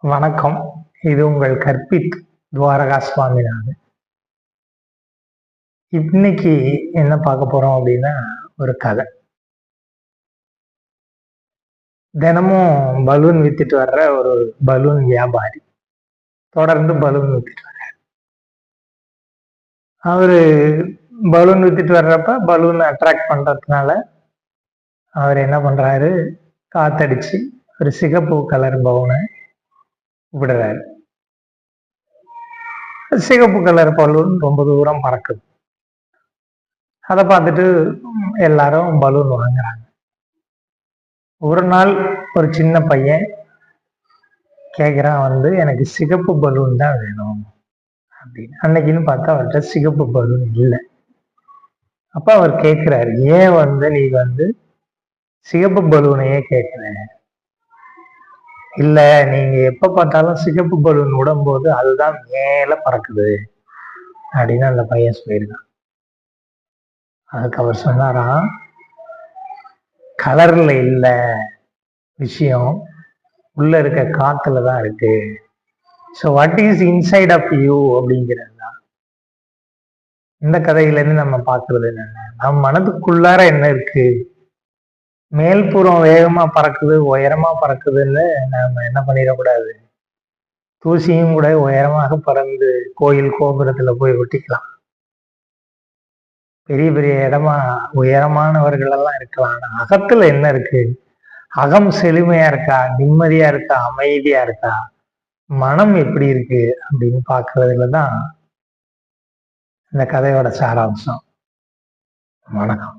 வணக்கம். இது உங்கள் கற்பித் துவாரகா சுவாமிநாதன். இன்னைக்கு என்ன பார்க்க போறோம் அப்படின்னா, ஒரு கதை. தினமும் பலூன் வித்துட்டு வர்ற ஒரு பலூன் வியாபாரி. தொடர்ந்து பலூன் வித்துட்டு வர்றாரு. அவரு பலூன் வித்துட்டு வர்றப்ப பலூன் அட்ராக்ட் பண்றதுனால அவர் என்ன பண்றாரு, காத்தடிச்சு ஒரு சிகப்பு கலர் பலூனை விடுறாரு. சிகப்பு கலர் பலூன் ரொம்ப தூரம் பறக்குது. அதை பார்த்துட்டு எல்லாரும் பலூன் வாங்குறாங்க. ஒரு நாள் ஒரு சின்ன பையன் கேட்குறான், எனக்கு சிகப்பு பலூன் தான் வேணும் அப்படின்னு. அன்னைக்குன்னு பார்த்தா அவர்கிட்ட சிகப்பு பலூன் இல்லை. அப்ப அவர் கேட்கிறாரு, ஏன் நீ சிகப்பு பலூனையே கேட்கிற? இல்ல, நீங்க எப்ப பார்த்தாலும் சிகப்பு பலூன் விடும்போது அதுதான் மேல பறக்குது அப்படின்னு அந்த பையன் சொல்லியிருக்கான். அதுக்கு அவர் சொன்னாராம், கலர்ல இல்ல விஷயம், உள்ள இருக்க காத்துல தான் இருக்கு. So what is inside of you அப்படிங்கிறது தான் இந்த கதையில இருந்து நம்ம பார்க்கறது என்னன்னா, நம் மனதுக்குள்ளார என்ன இருக்கு. மேல்புறம் வேகமா பறக்குது, உயரமா பறக்குதுன்னு நாம என்ன பண்ணிடக்கூடாது. தூசியும் கூட உயரமாக பறந்து கோயில் கோபுரத்துல போய் ஒட்டிக்கலாம். பெரிய பெரிய இடமா உயரமானவர்கள் எல்லாம் இருக்கலாம். ஆனா அகத்துல என்ன இருக்கு, அகம் செழுமையா இருக்கா, நிம்மதியா இருக்கா, அமைதியா இருக்கா, மனம் எப்படி இருக்கு அப்படின்னு பார்க்கறதுலதான் இந்த கதையோட சாராம்சம். வணக்கம்.